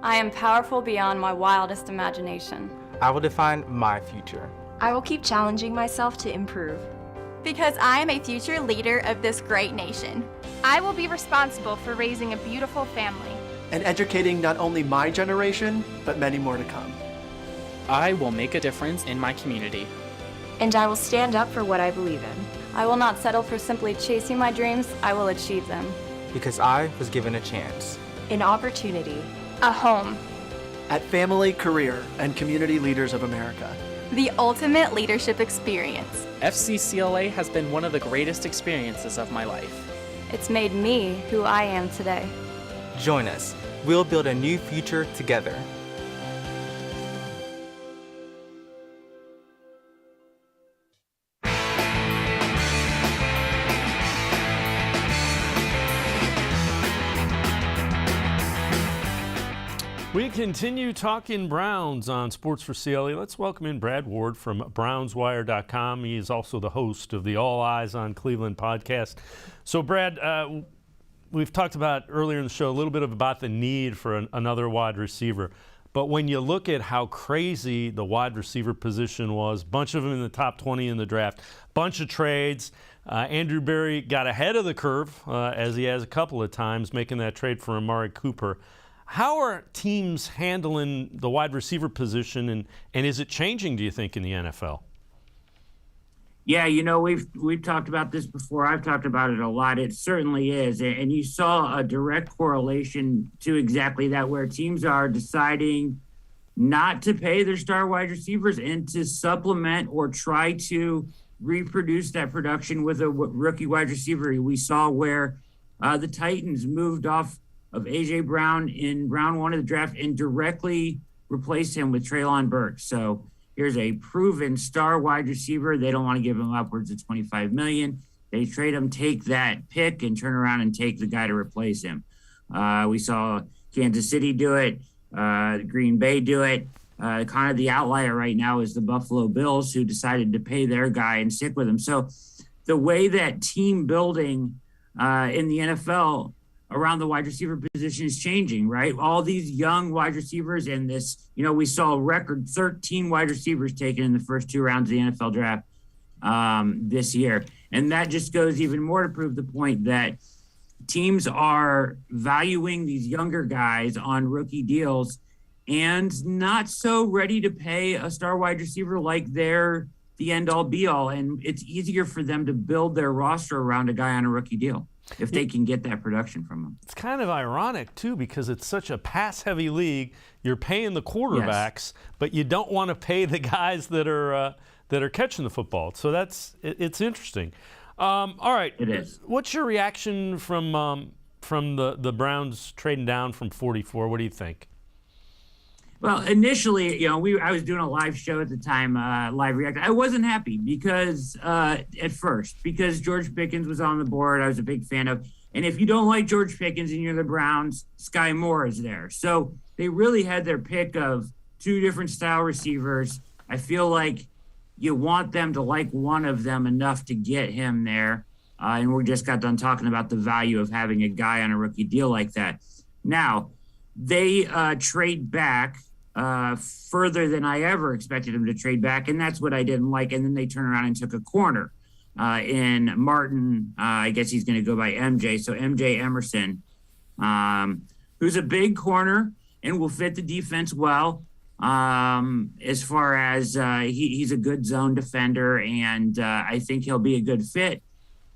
I am powerful beyond my wildest imagination. I will define my future. I will keep challenging myself to improve. Because I am a future leader of this great nation. I will be responsible for raising a beautiful family. And educating not only my generation, but many more to come. I will make a difference in my community. And I will stand up for what I believe in. I will not settle for simply chasing my dreams, I will achieve them. Because I was given a chance. An opportunity. A home. At Family, Career, and Community Leaders of America. The ultimate leadership experience. FCCLA has been one of the greatest experiences of my life. It's made me who I am today. Join us. We'll build a new future together. We continue talking Browns on Sports for CLE. Let's welcome in Brad Ward from brownswire.com. He is also the host of the All Eyes on Cleveland podcast. So, Brad, we've talked about earlier in the show a little bit about the need for another wide receiver. But when you look at how crazy the wide receiver position was, bunch of them in the top 20 in the draft, bunch of trades. Andrew Berry got ahead of the curve, as he has a couple of times, making that trade for Amari Cooper. How are teams handling the wide receiver position, and is it changing, do you think, in the NFL? Yeah, we've talked about this before. I've talked about it a lot. It certainly is. And you saw a direct correlation to exactly that, where teams are deciding not to pay their star wide receivers and to supplement or try to reproduce that production with a rookie wide receiver. We saw where the Titans moved off of A.J. Brown in round 1 of the draft and directly replaced him with Treylon Burks. So here's a proven star wide receiver. They don't want to give him upwards of $25 million. They trade him, take that pick, and turn around and take the guy to replace him. We saw Kansas City do it, Green Bay do it. Kind of the outlier right now is the Buffalo Bills, who decided to pay their guy and stick with him. So the way that team building in the NFL around the wide receiver position is changing, right? All these young wide receivers and this, we saw a record 13 wide receivers taken in the first 2 rounds of the NFL draft this year. And that just goes even more to prove the point that teams are valuing these younger guys on rookie deals and not so ready to pay a star wide receiver like they're the end-all be-all, and it's easier for them to build their roster around a guy on a rookie deal if they can get that production from him. It's kind of ironic, too, because it's such a pass-heavy league. You're paying the quarterbacks, but you don't want to pay the guys that are catching the football. So it's interesting. All right. It is. What's your reaction from the Browns trading down from 44? What do you think? Well, initially, I was doing a live show at the time, live react. I wasn't happy because at first, because George Pickens was on the board. I was a big fan of, and if you don't like George Pickens and you're the Browns, Sky Moore is there. So they really had their pick of two different style receivers. I feel like you want them to like one of them enough to get him there. And we just got done talking about the value of having a guy on a rookie deal like that. Now, they trade back further than I ever expected him to trade back, and that's what I didn't like. And then they turn around and took a corner in Martin. I guess he's going to go by MJ. So MJ Emerson, who's a big corner and will fit the defense well. As far as he's a good zone defender, and I think he'll be a good fit.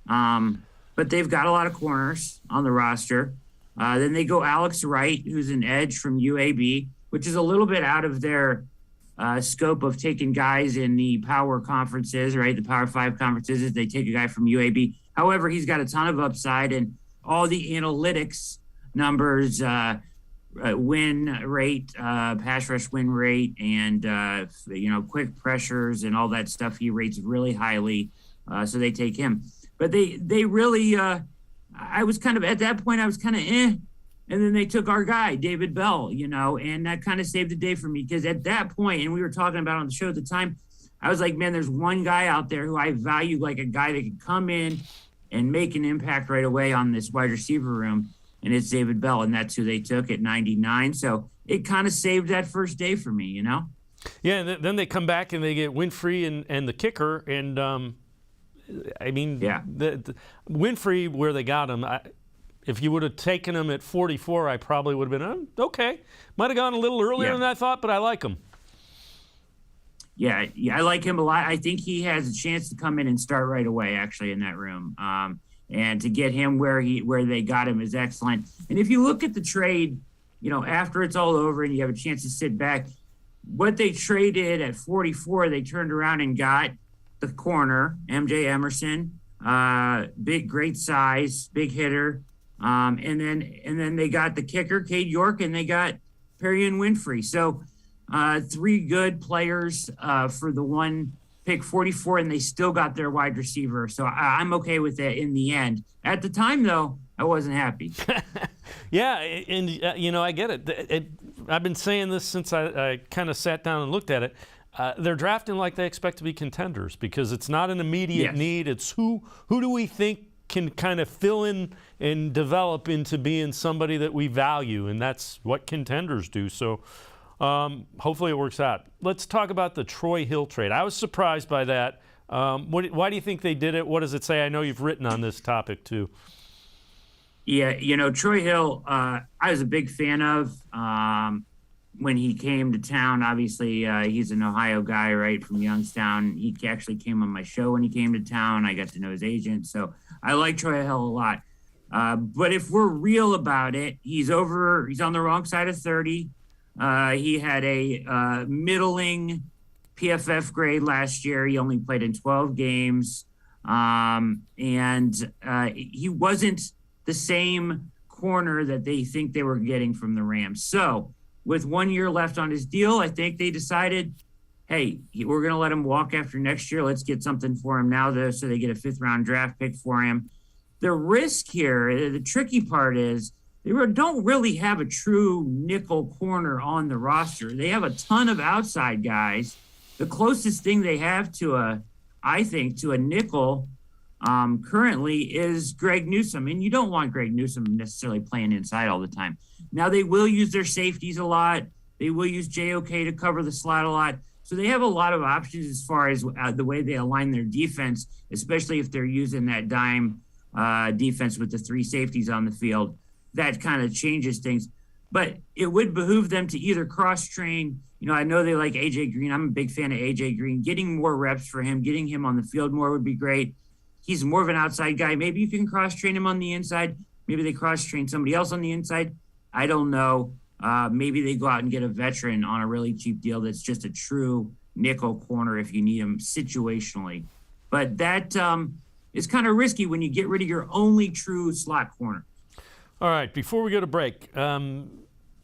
But they've got a lot of corners on the roster. Then they go Alex Wright, who's an edge from UAB, which is a little bit out of their scope of taking guys in the power conferences, right? The Power 5 conferences, they take a guy from UAB. However, he's got a ton of upside, and all the analytics numbers, win rate, pass rush win rate, and, quick pressures and all that stuff, he rates really highly. So they take him. But they really, I was kind of, at that point, I was kind of And then they took our guy, David Bell, and that kind of saved the day for me, because at that point, and we were talking about on the show at the time, I was like, man, there's one guy out there who I value, like a guy that can come in and make an impact right away on this wide receiver room, and it's David Bell, and that's who they took at 99. So it kind of saved that first day for me, Yeah, and then they come back and they get Winfrey and the kicker, and the Winfrey, where they got him, if you would have taken him at 44, I probably would have been, okay. Might have gone a little earlier than I thought, but I like him. Yeah, I like him a lot. I think he has a chance to come in and start right away, actually, in that room. And to get him where they got him is excellent. And if you look at the trade, after it's all over and you have a chance to sit back, what they traded at 44, they turned around and got the corner, MJ Emerson, big, great size, big hitter. And then they got the kicker, Cade York, and they got Perrion Winfrey. So three good players for the one pick, 44, and they still got their wide receiver. So I'm okay with that in the end. At the time, though, I wasn't happy. Yeah, and I get it. I've been saying this since I kind of sat down and looked at it. They're drafting like they expect to be contenders, because it's not an immediate need. It's who do we think can kind of fill in and develop into being somebody that we value, and that's what contenders do. So hopefully it works out. Let's talk about the Troy Hill trade. I was surprised by that. Why do you think they did it? What does it say? I know you've written on this topic too. Yeah, Troy Hill, I was a big fan of when he came to town. Obviously, he's an Ohio guy, right, from Youngstown. He actually came on my show when he came to town. I got to know his agent, so I like Troy Hill a lot. But if we're real about it, he's on the wrong side of 30. He had a middling PFF grade last year. He only played in 12 games. And he wasn't the same corner that they think they were getting from the Rams. So with 1 year left on his deal, I think they decided, hey, we're going to let him walk after next year. Let's get something for him now, so they get a 5th-round draft pick for him. The risk here, the tricky part is, they don't really have a true nickel corner on the roster. They have a ton of outside guys. The closest thing they have to a nickel currently is Greg Newsome. And you don't want Greg Newsome necessarily playing inside all the time. Now, they will use their safeties a lot. They will use JOK to cover the slot a lot. So they have a lot of options as far as the way they align their defense, especially if they're using that dime defense with the 3 safeties on the field. That kind of changes things. But it would behoove them to either cross-train, I know they like A.J. Green. I'm a big fan of A.J. Green. Getting more reps for him, getting him on the field more would be great. He's more of an outside guy. Maybe you can cross-train him on the inside. Maybe they cross-train somebody else on the inside. I don't know. Maybe they go out and get a veteran on a really cheap deal that's just a true nickel corner if you need him situationally. But that is kind of risky when you get rid of your only true slot corner. All right, before we go to break,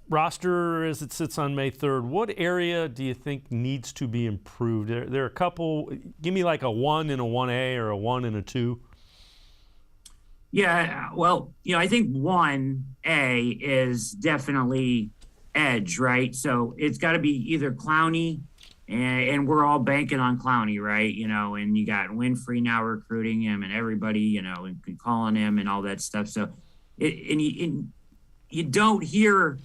roster as it sits on May 3rd, what area do you think needs to be improved? There are a couple. Give me like a 1 and a 1A or a 1 and a 2. Yeah, well, I think 1A is definitely edge, right? So it's got to be either Clowney, and we're all banking on Clowney, right? And you got Winfrey now recruiting him and everybody, and calling him and all that stuff. So you don't hear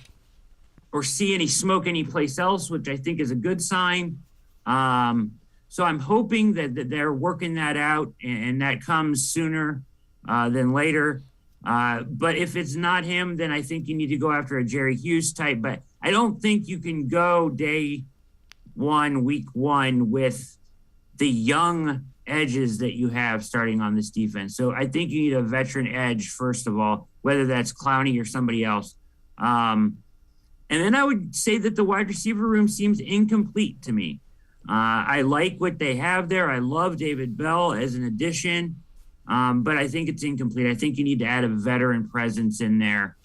or see any smoke anyplace else, which I think is a good sign. So I'm hoping that they're working that out and that comes sooner than later. But if it's not him, then I think you need to go after a Jerry Hughes type. But I don't think you can go day 1, week 1 with the young edges that you have starting on this defense. So I think you need a veteran edge, first of all, whether that's Clowney or somebody else. And then I would say that the wide receiver room seems incomplete to me. I like what they have there. I love David Bell as an addition, but I think it's incomplete. I think you need to add a veteran presence in there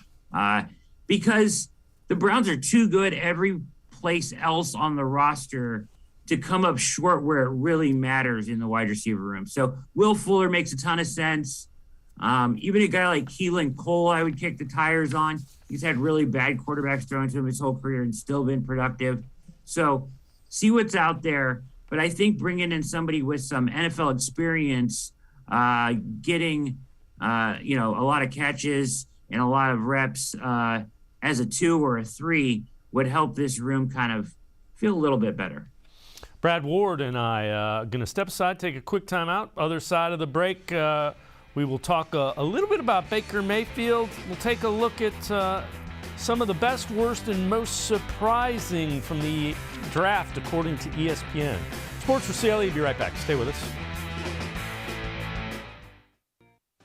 because the Browns are too good every place else on the roster to come up short where it really matters in the wide receiver room. So Will Fuller makes a ton of sense. Even a guy like Keelan Cole, I would kick the tires on. He's had really bad quarterbacks thrown to him his whole career and still been productive. So see what's out there. But I think bringing in somebody with some NFL experience, getting, a lot of catches and a lot of reps as a 2 or a 3 would help this room kind of feel a little bit better. Brad Ward and I are going to step aside, take a quick time out. Other side of the break, we will talk a little bit about Baker Mayfield. We'll take a look at some of the best, worst, and most surprising from the draft, according to ESPN. Sports4CLE, be right back. Stay with us.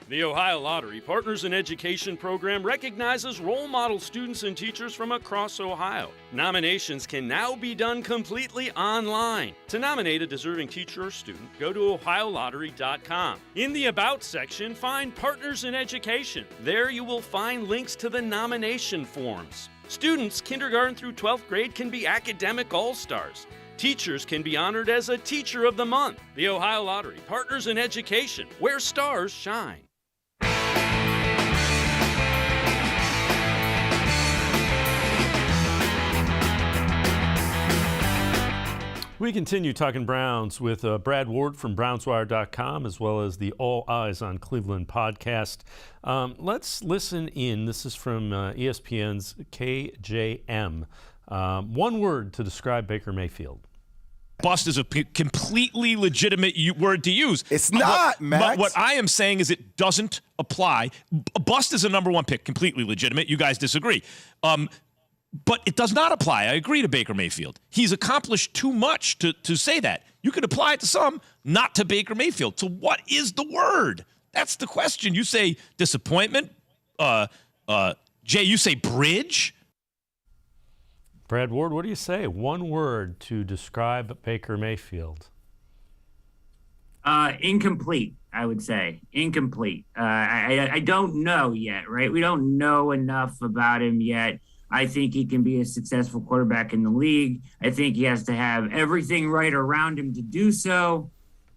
The Ohio Lottery Partners in Education program recognizes role model students and teachers from across Ohio. Nominations can now be done completely online. To nominate a deserving teacher or student, go to OhioLottery.com. In the About section, find Partners in Education. There you will find links to the nomination forms. Students, kindergarten through 12th grade, can be academic all-stars. Teachers can be honored as a Teacher of the Month. The Ohio Lottery Partners in Education, where stars shine. We continue talking Browns with Brad Ward from BrownsWire.com as well as the All Eyes on Cleveland podcast. Let's listen in. This is from ESPN's KJM. One word to describe Baker Mayfield. Bust is a completely legitimate word to use. It's not, Max. But what I am saying is it doesn't apply. Bust is a number 1 pick, completely legitimate. You guys disagree. But it does not apply. I agree to Baker Mayfield. He's accomplished too much to say that. You could apply it to some, not to Baker Mayfield. So what is the word? That's the question. You say disappointment. Jay, you say bridge. Brad Ward, what do you say? One word to describe Baker Mayfield. Incomplete, I would say. Incomplete. I don't know yet, right? We don't know enough about him yet. I think he can be a successful quarterback in the league. I think he has to have everything right around him to do so.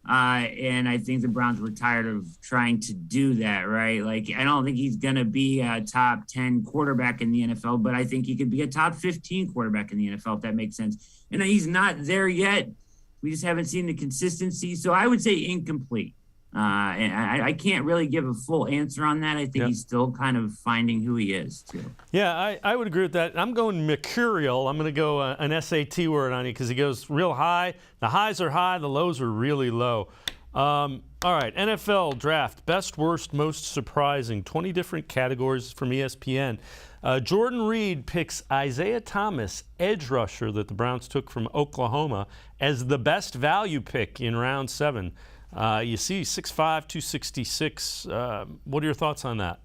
And I think the Browns were tired of trying to do that, right? Like, I don't think he's going to be a top 10 quarterback in the NFL, but I think he could be a top 15 quarterback in the NFL, if that makes sense. And he's not there yet. We just haven't seen the consistency. So I would say incomplete. And I can't really give a full answer on that. I think he's still kind of finding who he is, too. Yeah, I would agree with that. I'm going mercurial. I'm going to go an SAT word on you because he goes real high. The highs are high. The lows are really low. All right, NFL draft, best, worst, most surprising. 20 different categories from ESPN. Jordan Reed picks Isaiah Thomas, edge rusher that the Browns took from Oklahoma, as the best value pick in round 7. You see 6'5", 266. What are your thoughts on that?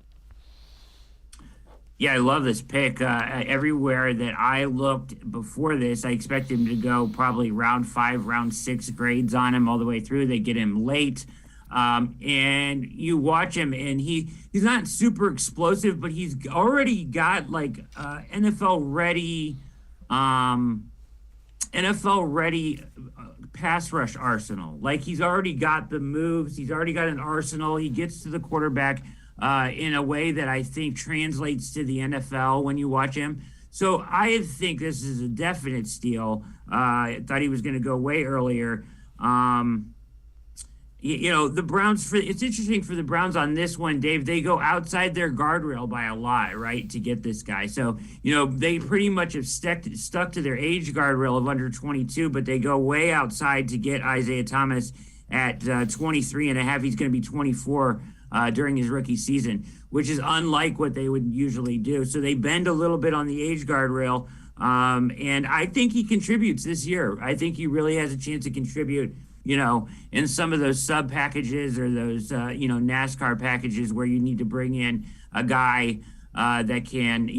Yeah, I love this pick. Everywhere that I looked before this, I expected him to go probably round 5, round 6 grades on him all the way through. They get him late. And you watch him, and he's not super explosive, but he's already got like NFL ready pass rush arsenal. Like, he's already got the moves. He's already got an arsenal. He gets to the quarterback in a way that I think translates to the NFL when you watch him. So I think this is a definite steal. I thought he was going to go way earlier. The Browns, it's interesting for the Browns on this one, Dave. They go outside their guardrail by a lot, right, to get this guy. So, they pretty much have stuck to their age guardrail of under 22, but they go way outside to get Isaiah Thomas at 23 and a half. He's going to be 24 during his rookie season, which is unlike what they would usually do. So they bend a little bit on the age guardrail, and I think he contributes this year. I think he really has a chance to contribute, in some of those sub packages or those, NASCAR packages where you need to bring in a guy that can,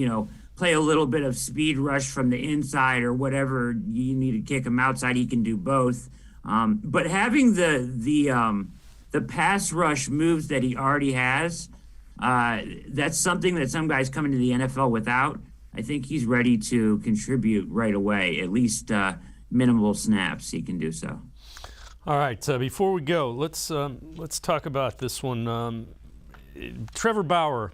play a little bit of speed rush from the inside or whatever you need to kick him outside. He can do both. But having the pass rush moves that he already has, that's something that some guys come into the NFL without. I think he's ready to contribute right away, at least minimal snaps he can do so. All right, before we go, let's talk about this one. Trevor Bauer,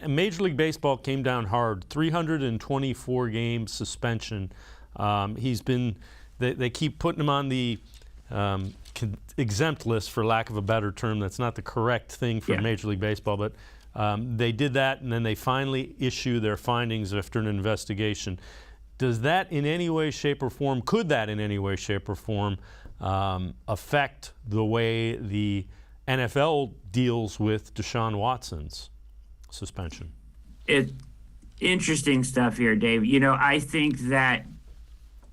Major League Baseball came down hard, 324 game suspension. He's been, they keep putting him on the exempt list, for lack of a better term. That's not the correct thing for Major League Baseball, but they did that, and then they finally issue their findings after an investigation. Does that in any way, shape, or form, could that in any way, shape, or form affect the way the NFL deals with Deshaun Watson's suspension? It's interesting stuff here, Dave. I think that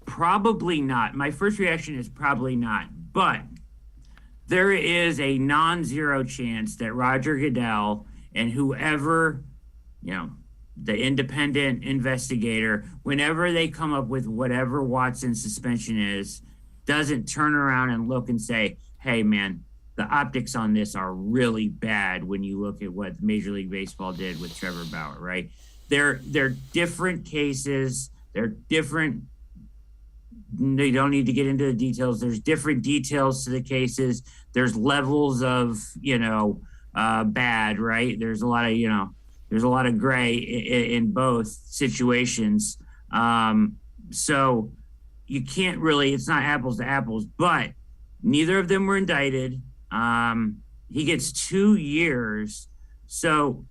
probably not. My first reaction is probably not. But there is a non-zero chance that Roger Goodell and whoever, the independent investigator, whenever they come up with whatever Watson's suspension is, doesn't turn around and look and say, hey, man, the optics on this are really bad when you look at what Major League Baseball did with Trevor Bauer, right? They're different cases. They're different. They don't need to get into the details. There's different details to the cases. There's levels of, bad, right? There's a lot of gray in both situations. So you can't really, it's not apples to apples, but neither of them were indicted. He gets 2 years. So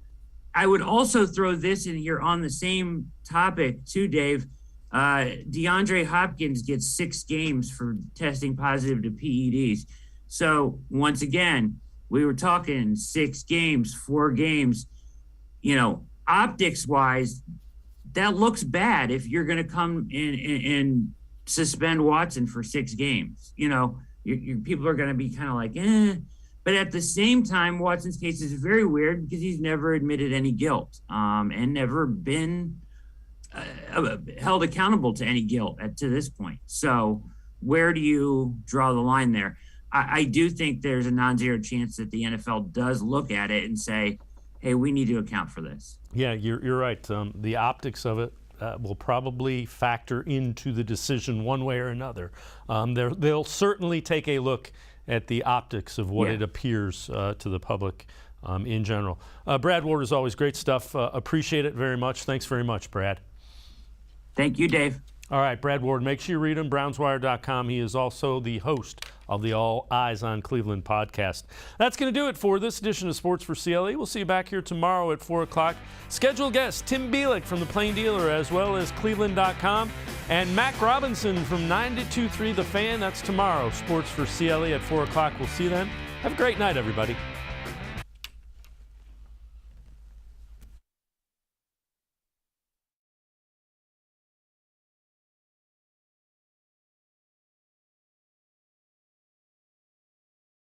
I would also throw this in here on the same topic too, Dave. DeAndre Hopkins gets 6 games for testing positive to PEDs. So once again, we were talking 6 games, 4 games, optics wise, that looks bad if you're going to come in and suspend Watson for 6 games. Your people are going to be kind of like, But at the same time, Watson's case is very weird because he's never admitted any guilt and never been held accountable to any guilt to this point. So where do you draw the line there? I do think there's a non-zero chance that the NFL does look at it and say, hey, we need to account for this. Yeah, you're right. The optics of it will probably factor into the decision one way or another. They'll certainly take a look at the optics of what it appears to the public in general. Brad Ward, is always great stuff. Appreciate it very much. Thanks very much, Brad. Thank you, Dave. All right, Brad Ward, make sure you read him, brownswire.com. He is also the host of the All Eyes on Cleveland podcast. That's going to do it for this edition of Sports for CLE. We'll see you back here tomorrow at 4 o'clock. Scheduled guest Tim Bielek from the Plain Dealer, as well as cleveland.com, and Mac Robinson from 92.3 The Fan. That's tomorrow, Sports for CLE at 4 o'clock. We'll see you then. Have a great night, everybody.